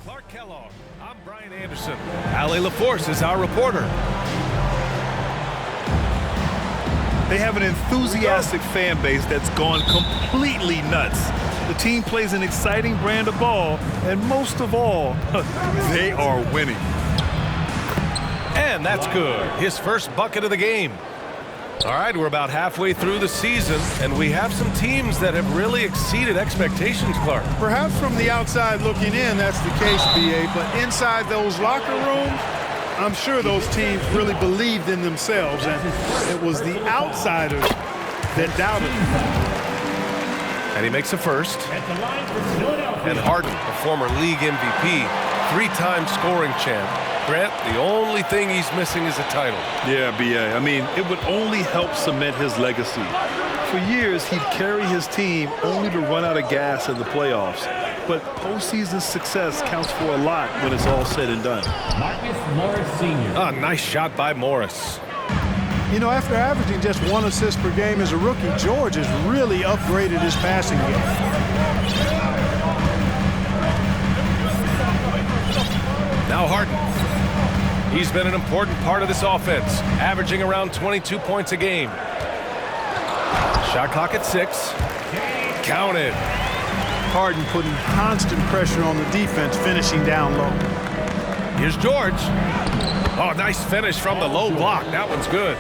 Clark Kellogg, I'm Brian Anderson. Allie LaForce is our reporter. They have an enthusiastic fan base that's gone completely nuts. The team plays an exciting brand of ball, and most of all, they are winning. And that's good. His first bucket of the game. All right, we're about halfway through the season, and we have some teams that have really exceeded expectations, Clark. Perhaps from the outside looking in, that's the case, B.A., but inside those locker rooms, I'm sure those teams really believed in themselves, and it was the outsiders that doubted them. And he makes a first. And Harden, a former league MVP, three-time scoring champ. Grant, the only thing he's missing is a title. Yeah, B.A. I mean, it would only help cement his legacy. For years, he'd carry his team only to run out of gas in the playoffs. But postseason success counts for a lot when it's all said and done. Marcus Morris Sr. A nice shot by Morris. You know, after averaging just 1 assist per game as a rookie, George has really upgraded his passing game. Now Harden. He's been an important part of this offense, averaging around 22 points a game. Shot clock at 6. Counted. Harden putting constant pressure on the defense, finishing down low. Here's George. Oh, nice finish from the low block. That one's good.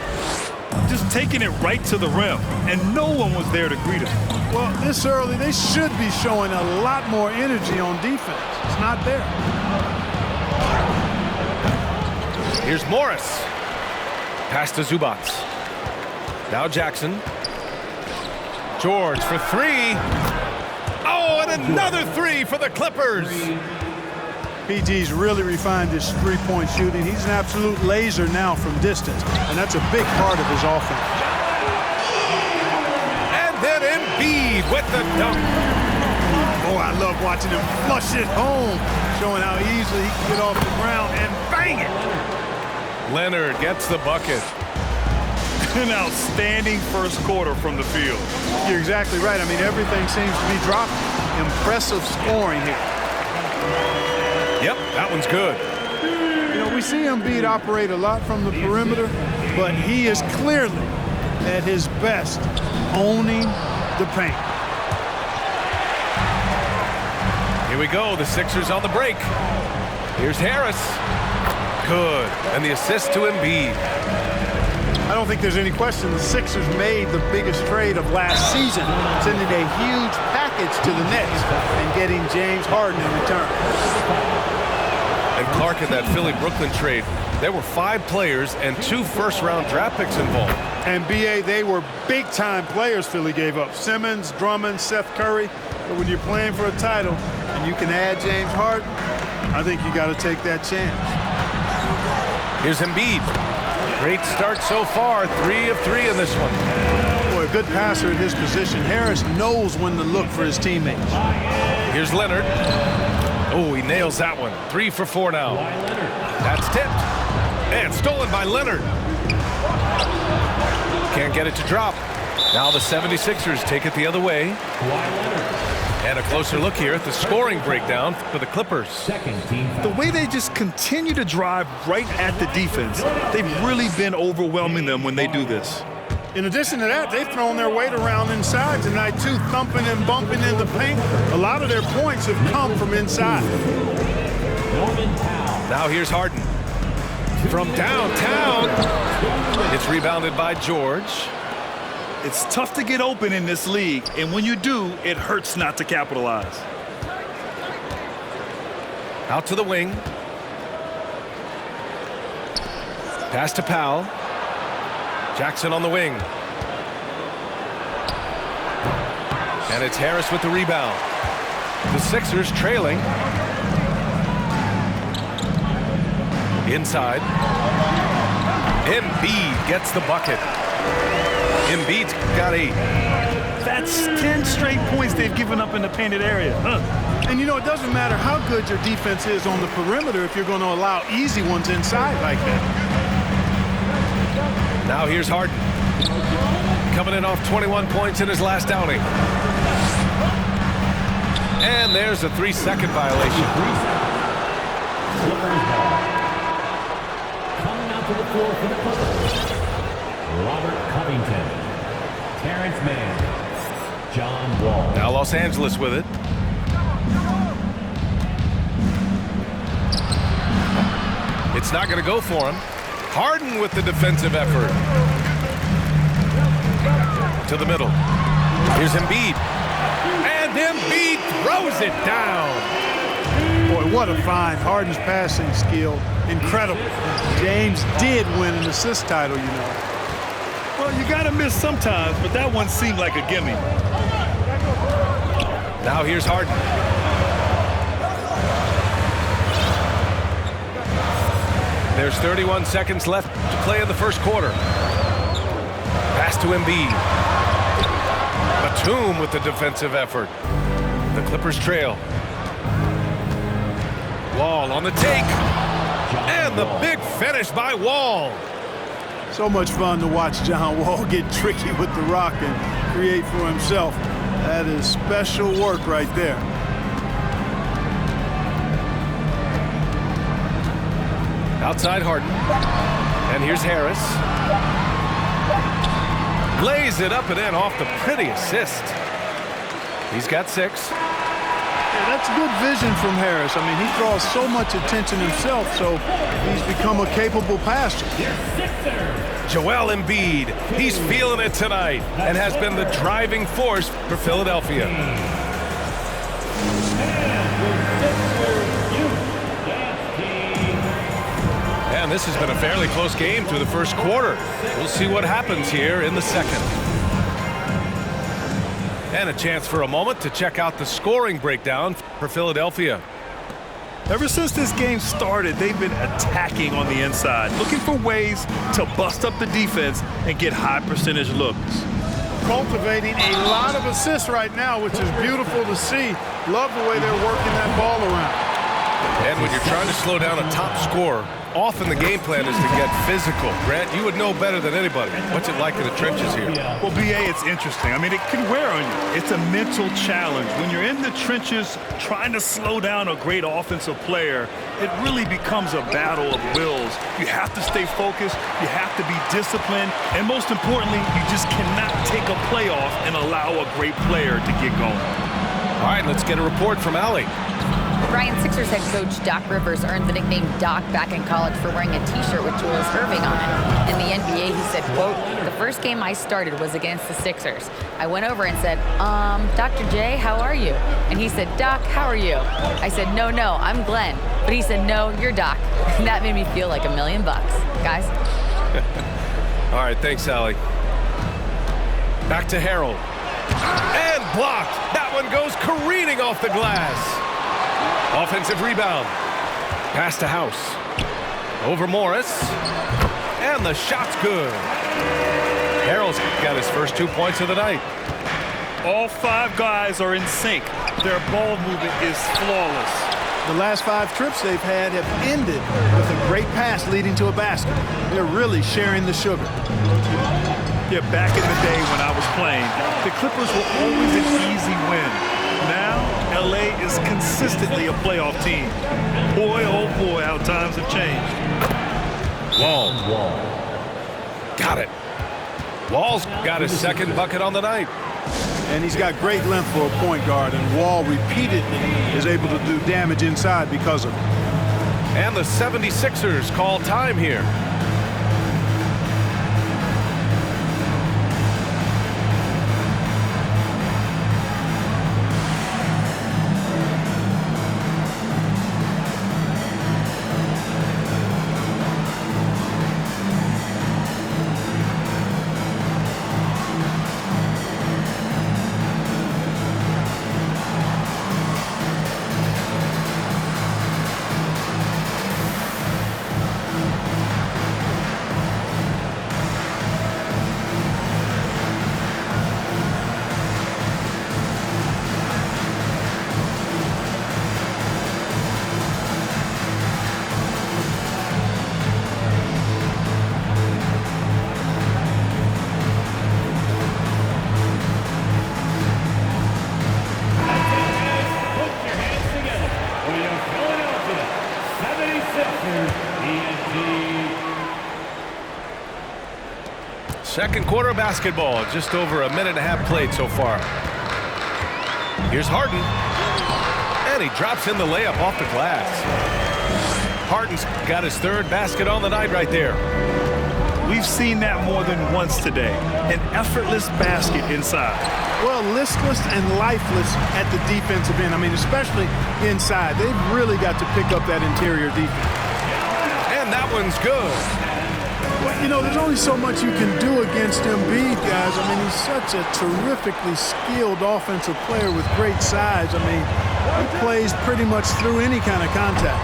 Just taking it right to the rim, and no one was there to greet him. Well, this early, they should be showing a lot more energy on defense. It's not there. Here's Morris. Pass to Zubac. Now Jackson. George for 3. Oh, and another 3 for the Clippers. PG's really refined his three-point shooting. He's an absolute laser now from distance, and that's a big part of his offense. And then Embiid with the dunk. Oh, I love watching him flush it home, showing how easily he can get off the ground and bang it. Leonard gets the bucket. An outstanding first quarter from the field. You're exactly right. I mean, everything seems to be dropping. Impressive scoring here. Yep, that one's good. You know, we see Embiid operate a lot from the perimeter, but he is clearly at his best owning the paint. Here we go, the Sixers on the break. Here's Harris. Good, and the assist to Embiid. I don't think there's any question the Sixers made the biggest trade of last season, sending a huge package to the Nets and getting James Harden in return. And Clark, in that Philly-Brooklyn trade, there were 5 players and 2 first-round draft picks involved. And, B.A., they were big-time players Philly gave up. Simmons, Drummond, Seth Curry. But when you're playing for a title and you can add James Harden, I think you got to take that chance. Here's Embiid. Great start so far, 3 of 3 in this one. Boy, a good passer at his position. Harris knows when to look for his teammates. Here's Leonard. Oh, he nails that one. 3 for 4 now. That's tipped. And stolen by Leonard. Can't get it to drop. Now the 76ers take it the other way. And a closer look here at the scoring breakdown for the Clippers. The way they just continue to drive right at the defense, they've really been overwhelming them when they do this. In addition to that, they've thrown their weight around inside tonight, too, thumping and bumping in the paint. A lot of their points have come from inside. Now here's Harden. From downtown. It's rebounded by George. It's tough to get open in this league, and when you do, it hurts not to capitalize. Out to the wing. Pass to Powell. Jackson on the wing. And it's Harris with the rebound. The Sixers trailing. Inside. Embiid gets the bucket. Embiid's got 8. That's 10 straight points they've given up in the painted area. And, you know, it doesn't matter how good your defense is on the perimeter if you're going to allow easy ones inside like that. Now here's Harden. Coming in off 21 points in his last outing. And there's a 3-second violation. Clippers ball. Coming out to the floor for the Clippers. Robert Covington. Terrence Mann. John Wall. Now Los Angeles with it. It's not going to go for him. Harden with the defensive effort. To the middle. Here's Embiid. And Embiid throws it down. Boy, what a find. Harden's passing skill, incredible. James did win an assist title, you know. Well, you got to miss sometimes, but that one seemed like a gimme. Now here's Harden. There's 31 seconds left to play in the first quarter. Pass to Embiid. Batum with the defensive effort. The Clippers trail. Wall on the take. And the big finish by Wall. So much fun to watch John Wall get tricky with the rock and create for himself. That is special work right there. Outside Harden. And here's Harris. Lays it up and in off the pretty assist. He's got 6. Yeah, that's good vision from Harris. I mean, he draws so much attention himself, so he's become a capable passer. Joel Embiid. He's feeling it tonight and has been the driving force for Philadelphia. And this has been a fairly close game through the first quarter. We'll see what happens here in the second. And a chance for a moment to check out the scoring breakdown for Philadelphia. Ever since this game started, they've been attacking on the inside, looking for ways to bust up the defense and get high percentage looks. Cultivating a lot of assists right now, which is beautiful to see. Love the way they're working that ball around. And when you're trying to slow down a top scorer, often the game plan is to get physical. Grant, you would know better than anybody. What's it like in the trenches here? Well, B.A., it's interesting. I mean, it can wear on you. It's a mental challenge. When you're in the trenches trying to slow down a great offensive player, it really becomes a battle of wills. You have to stay focused. You have to be disciplined. And most importantly, you just cannot take a play off and allow a great player to get going. All right, let's get a report from Allie. Ryan, Sixers head coach Doc Rivers earned the nickname Doc back in college for wearing a T-shirt with Julius Erving on it. In the NBA, he said, quote, "The first game I started was against the Sixers. I went over and said, Dr. J, how are you?" And he said, "Doc, how are you?" I said, no, I'm Glenn." But he said, "No, you're Doc." And that made me feel like $1 million. Guys? All right, thanks, Allie. Back to Harold. And blocked. That one goes careening off the glass. Offensive rebound. Pass to House. Over Morris. And the shot's good. Harold's got his first 2 points of the night. All 5 guys are in sync. Their ball movement is flawless. The last 5 trips they've had have ended with a great pass leading to a basket. They're really sharing the sugar. Yeah, back in the day when I was playing, the Clippers were always an easy win. Now, L.A. is consistently a playoff team. Boy, oh boy, how times have changed. Wall. Got it. Wall's got his second bucket on the night. And he's got great length for a point guard, and Wall repeatedly is able to do damage inside because of it. And the 76ers call time here. 76ers, ENT. Second quarter of basketball, just over a minute and a half played so far. Here's Harden, and he drops in the layup off the glass. Harden's got his third basket on the night right there. We've seen that more than once today. An effortless basket inside. Well, listless and lifeless at the defensive end. I mean, especially inside. They've really got to pick up that interior defense. And that one's good. Well, you know, there's only so much you can do against Embiid, guys. I mean, he's such a terrifically skilled offensive player with great size. I mean, he plays pretty much through any kind of contact.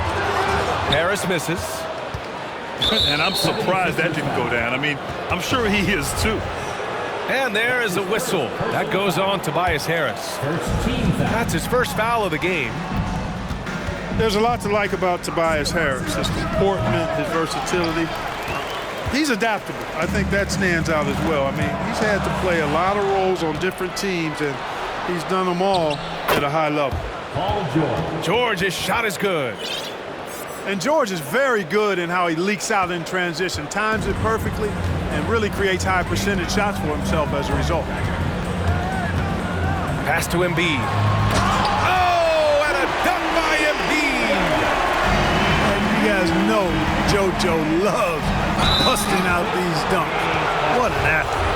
Harris misses. And I'm surprised that didn't go down. I mean, I'm sure he is too. And there is a whistle. That goes on Tobias Harris. That's his first foul of the game. There's a lot to like about Tobias Harris. His comportment, his versatility. He's adaptable. I think that stands out as well. I mean, he's had to play a lot of roles on different teams, and he's done them all at a high level. Paul George. George, his shot is good. And George is very good in how he leaks out in transition, times it perfectly, and really creates high percentage shots for himself as a result. Pass to Embiid. Oh, and a dunk by Embiid. And you guys know JoJo loves busting out these dunks. What an athlete.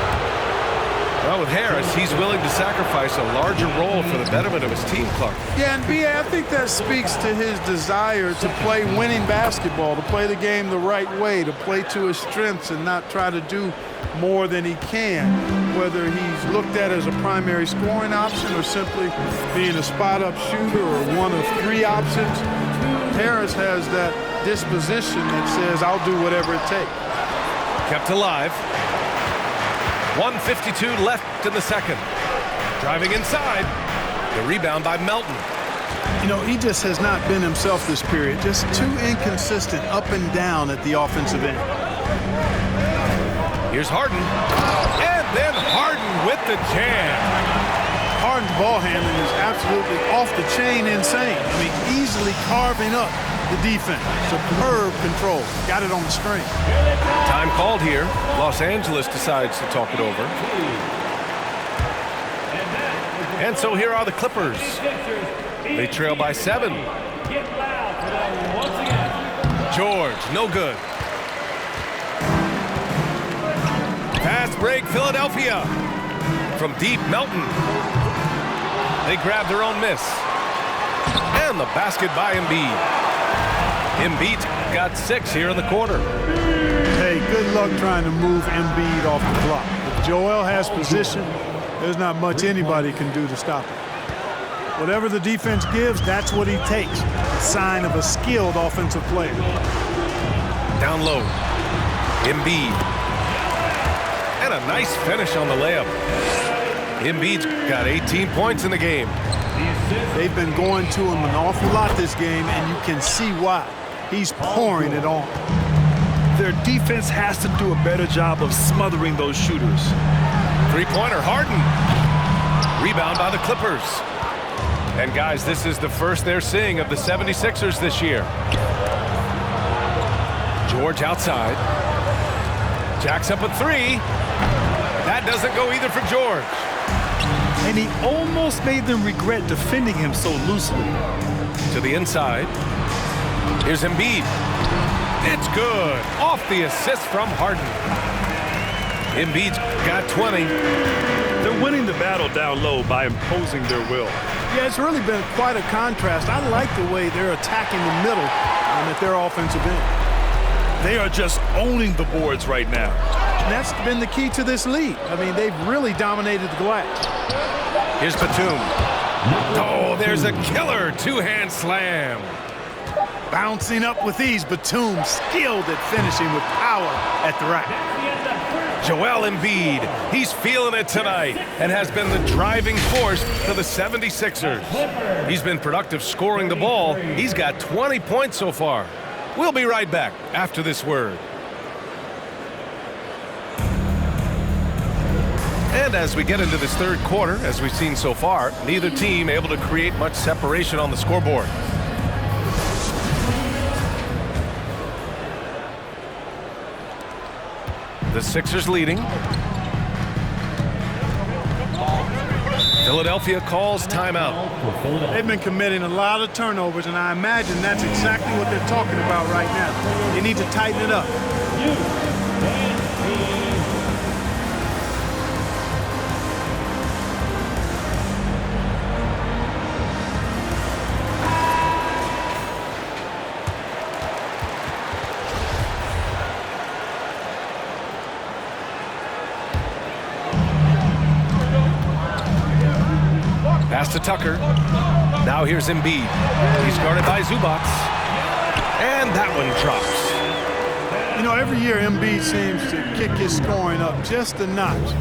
Well, with Harris, he's willing to sacrifice a larger role for the betterment of his team, Clark. Yeah, and B.A., I think that speaks to his desire to play winning basketball, to play the game the right way, to play to his strengths and not try to do more than he can, whether he's looked at as a primary scoring option or simply being a spot-up shooter or one of three options. Harris has that disposition that says, I'll do whatever it takes. Kept alive. 1:52 left in the second. Driving inside. The rebound by Melton. You know, he just has not been himself this period. Just too inconsistent up and down at the offensive end. Here's Harden. And then Harden with the jam. Harden's ball handling is absolutely off the chain insane. I mean, easily carving up the defense. Superb control. Got it on the string. Time called here. Los Angeles decides to talk it over. And so here are the Clippers. They trail by 7. George, no good. Fast break, Philadelphia. From deep, Melton. They grab their own miss. And the basket by Embiid. Embiid's got 6 here in the quarter. Hey, good luck trying to move Embiid off the block. If Joel has position, there's not much anybody can do to stop him. Whatever the defense gives, that's what he takes. A sign of a skilled offensive player. Down low. Embiid. And a nice finish on the layup. Embiid's got 18 points in the game. They've been going to him an awful lot this game, and you can see why. He's pouring it on. Their defense has to do a better job of smothering those shooters. Three-pointer, Harden. Rebound by the Clippers. And guys, this is the first they're seeing of the 76ers this year. George outside. Jacks up a 3. That doesn't go either for George. And he almost made them regret defending him so loosely. To the inside. Here's Embiid. It's good. Off the assist from Harden. Embiid's got 20. They're winning the battle down low by imposing their will. Yeah, it's really been quite a contrast. I like the way they're attacking the middle at their offensive end. They are just owning the boards right now. And that's been the key to this lead. I mean, they've really dominated the glass. Here's Batum. Oh, there's a killer two-hand slam. Bouncing up with ease, Batum skilled at finishing with power at the rack. Joel Embiid, he's feeling it tonight and has been the driving force for the 76ers. He's been productive scoring the ball. He's got 20 points so far. We'll be right back after this word. And as we get into this third quarter, as we've seen so far, neither team able to create much separation on the scoreboard. The Sixers leading. Philadelphia calls timeout. They've been committing a lot of turnovers, and I imagine that's exactly what they're talking about right now. They need to tighten it up. Pass to Tucker. Now here's Embiid. He's guarded by Zubac. And that one drops. You know, every year Embiid seems to kick his scoring up just a notch.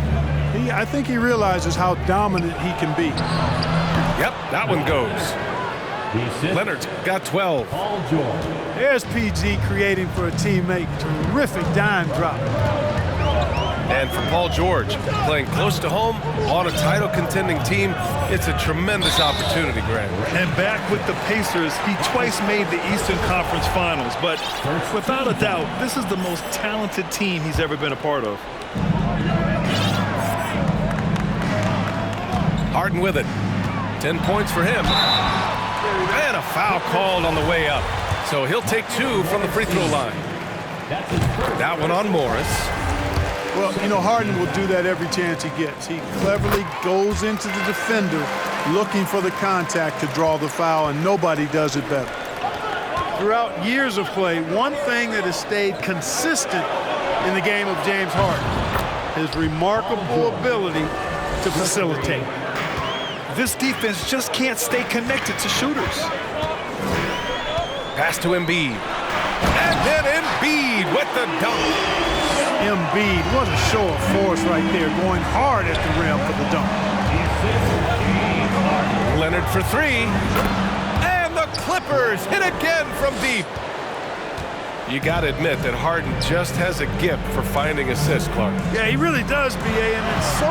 I think he realizes how dominant he can be. Yep, that one goes. Leonard's got 12. There's PG creating for a teammate. Terrific dime drop. And for Paul George, playing close to home on a title-contending team, it's a tremendous opportunity, Grant. And back with the Pacers, he twice made the Eastern Conference Finals, but without a doubt, this is the most talented team he's ever been a part of. Harden with it. 10 points for him. And a foul called on the way up. So he'll take 2 from the free throw line. That one on Morris. Well, you know, Harden will do that every chance he gets. He cleverly goes into the defender looking for the contact to draw the foul, and nobody does it better. Throughout years of play, one thing that has stayed consistent in the game of James Harden, his remarkable ability to facilitate. This defense just can't stay connected to shooters. Pass to Embiid. And then Embiid with the dunk. Embiid, what a show of force right there, going hard at the rim for the dunk. Leonard for 3. And the Clippers hit again from deep. You got to admit that Harden just has a gift for finding assists, Clark. Yeah, he really does, B.A., and it's so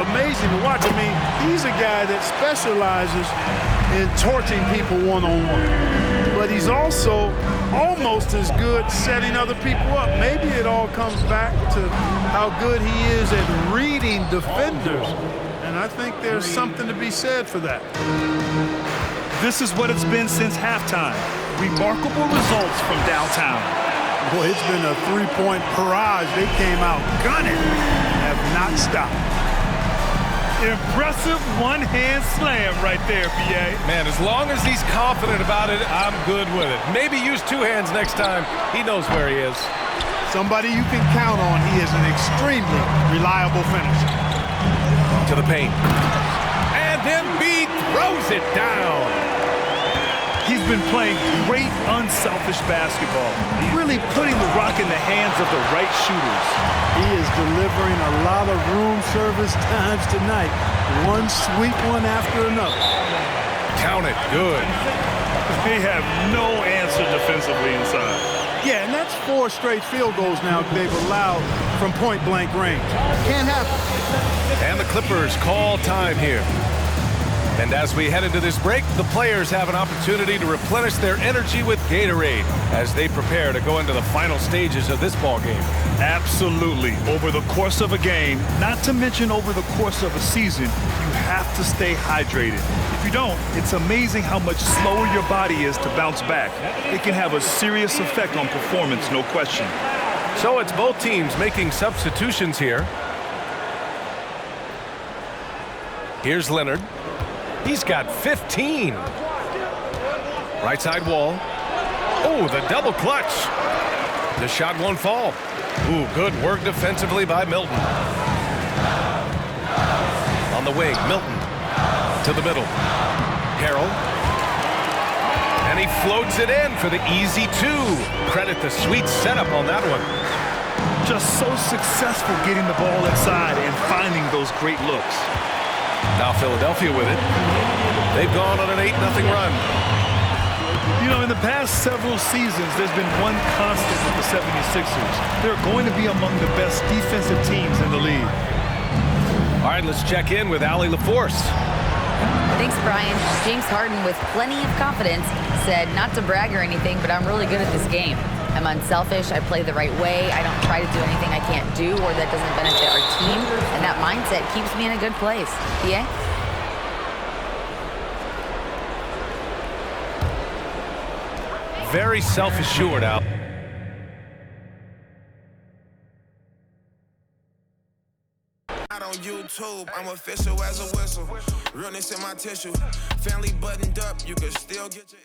amazing to watch. I mean, he's a guy that specializes in torching people one-on-one. But he's also almost as good setting other people up. Maybe it all comes back to how good he is at reading defenders. And I think there's something to be said for that. This is what it's been since halftime. Remarkable results from downtown. Boy, it's been a three-point barrage. They came out gunning, have not stopped. Impressive one-hand slam right there, B.A. Man, as long as he's confident about it, I'm good with it. Maybe use 2 hands next time. He knows where he is. Somebody you can count on. He is an extremely reliable finisher. To the paint. And then Embiid throws it down. He's been playing great, unselfish basketball, really putting the rock in the hands of the right shooters. He is delivering a lot of room service times tonight. One sweet one after another. Count it. Good. They have no answer defensively inside. Yeah, and that's 4 straight field goals now they've allowed from point-blank range. Can't happen. And the Clippers call time here. And as we head into this break, the players have an opportunity to replenish their energy with Gatorade as they prepare to go into the final stages of this ball game. Absolutely. Over the course of a game, not to mention over the course of a season, you have to stay hydrated. If you don't, it's amazing how much slower your body is to bounce back. It can have a serious effect on performance, no question. So it's both teams making substitutions here. Here's Leonard. He's got 15. Right side wall. Oh, the double clutch. The shot won't fall. Ooh, good work defensively by Milton. On the wing, Milton to the middle. Harrell. And he floats it in for the easy 2. Credit the sweet setup on that one. Just so successful getting the ball inside and finding those great looks. Now Philadelphia with it. They've gone on an 8-0 run. You know, in the past several seasons, there's been one constant with the 76ers. They're going to be among the best defensive teams in the league. All right, let's check in with Allie LaForce. Thanks, Brian. James Harden, with plenty of confidence, said not to brag or anything, but I'm really good at this game. I'm unselfish. I play the right way. I don't try to do anything I can't do or that doesn't benefit our team. And that mindset keeps me in a good place. PA? Very self-assured, Al. On YouTube, I'm official as a whistle. Realness in my tissue. Family buttoned up, you can still get your